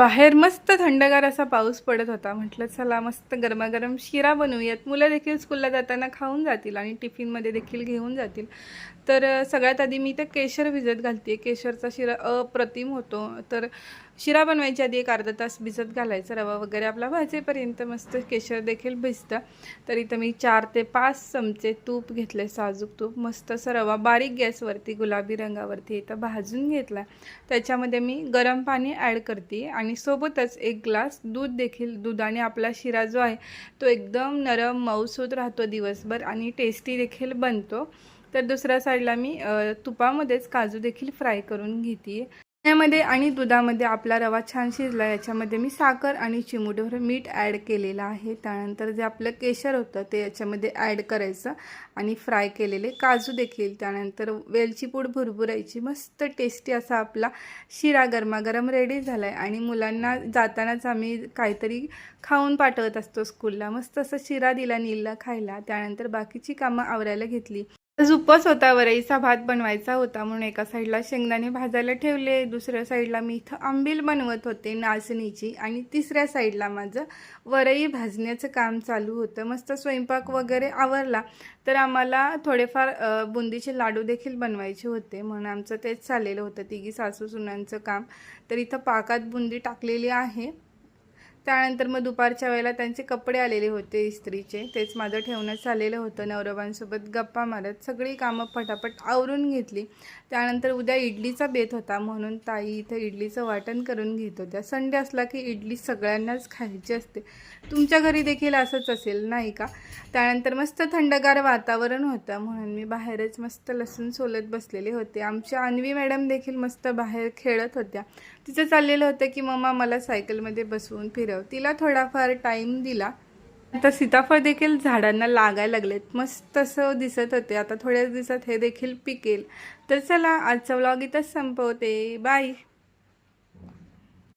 बाहेर मस्त थंडगार असा पाऊस पडत होता. म्हटलं चला मस्त गरमागरम शिरा बनवूयात. मुलं देखील स्कूलला जाताना खाऊन जातील आणि टिफिनमध्ये देखील घेऊन जातील. तर सगळ्यात आधी मी ते केशर भिजत घालते. केशरचा शिरा अप्रतिम होतो. तर शिरा बनवायच्या आधी एक अर्धा तास भिजत घालायचं. रवा वगैरे आपला भाजेपर्यंत मस्त केशर देखील भिजतं. तर इथं मी 4 ते 5 चमचे तूप घेतले, साजूक तूप. मस्त असं रवा बारीक गॅसवरती गुलाबी रंगावरती इथं भाजून घेतला. त्याच्यामध्ये मी गरम पाणी ॲड करते आणि सोबतच 1 ग्लास दूध देखील. दुधाने आपला शिरा जो आहे तो एकदम नरम मऊसूत राहतो दिवसभर आणि टेस्टी देखील बनतो. तर दुसऱ्या साईडला मी तुपामध्येच काजू देखील फ्राय करून घेते. यामध्ये आणि दुधामध्ये आपला रवा छान शिजला. याच्यामध्ये मी साखर आणि चिमूटभर मीठ ॲड केलेलं आहे. त्यानंतर जे आपलं केशर होतं ते याच्यामध्ये ॲड करायचं आणि फ्राय केलेले काजू देखील. त्यानंतर वेलची पूड भुरभुरायची. मस्त टेस्टी असा आपला शिरा गरमागरम रेडी झाला आहे आणि मुलांना जातानाच आम्ही काहीतरी खाऊन पाठवत असतो स्कूलला. मस्त असं शिरा दिला नीलला खायला. त्यानंतर बाकीची कामं आवरायला घेतली. आज उपवास होता, वरईचा भात बनवायचा होता म्हणून एका साईडला शेंगदाणे भाजायला ठेवले, दुसऱ्या साईडला मी इथं आंबील बनवत होते नाचणीची आणि तिसऱ्या साईडला माझं वरई भाजण्याचं काम चालू होतं. मस्त स्वयंपाक वगैरे आवरला. तर आम्हाला थोडेफार बुंदीचे लाडू देखील बनवायचे होते म्हणून आमचं तेच चाललेलं होतं, तिघी सासू सुनांचं काम. तर इथं पाकात बुंदी टाकलेली आहे. त्यानंतर मग दुपारच्या वेळेला त्यांचे कपडे आलेले होते इस्त्रीचे, तेच माझं ठेवणं चाललेलं होतं. नवरबांसोबत गप्पा मारत सगळी कामं पटापट आवरून घेतली. त्यानंतर उद्या इडलीचा बेत होता म्हणून ताई इथं इडलीचं वाटण करून घेत होत्या. संडे असला की इडली सगळ्यांनाच खायची असते. तुमच्या घरी देखील असंच असेल नाही का? त्यानंतर मस्त थंडगार वातावरण होतं म्हणून मी बाहेरच मस्त लसूण सोलत बसलेले होते. आमच्या अन्वी मॅडम देखील मस्त बाहेर खेळत होत्या. तिचं चाललेलं होतं की मम्मा मला सायकलमध्ये बसवून फिरव. तिला थोडाफार टाईम दिला. आता सीताफळ देखील झाडांना लागायला लागलेत. मस्त असं दिसत होते. आता थोड्याच दिवसात हे देखील पिकेल. तर चला आजचा व्लॉग इथंच संपवते. बाय.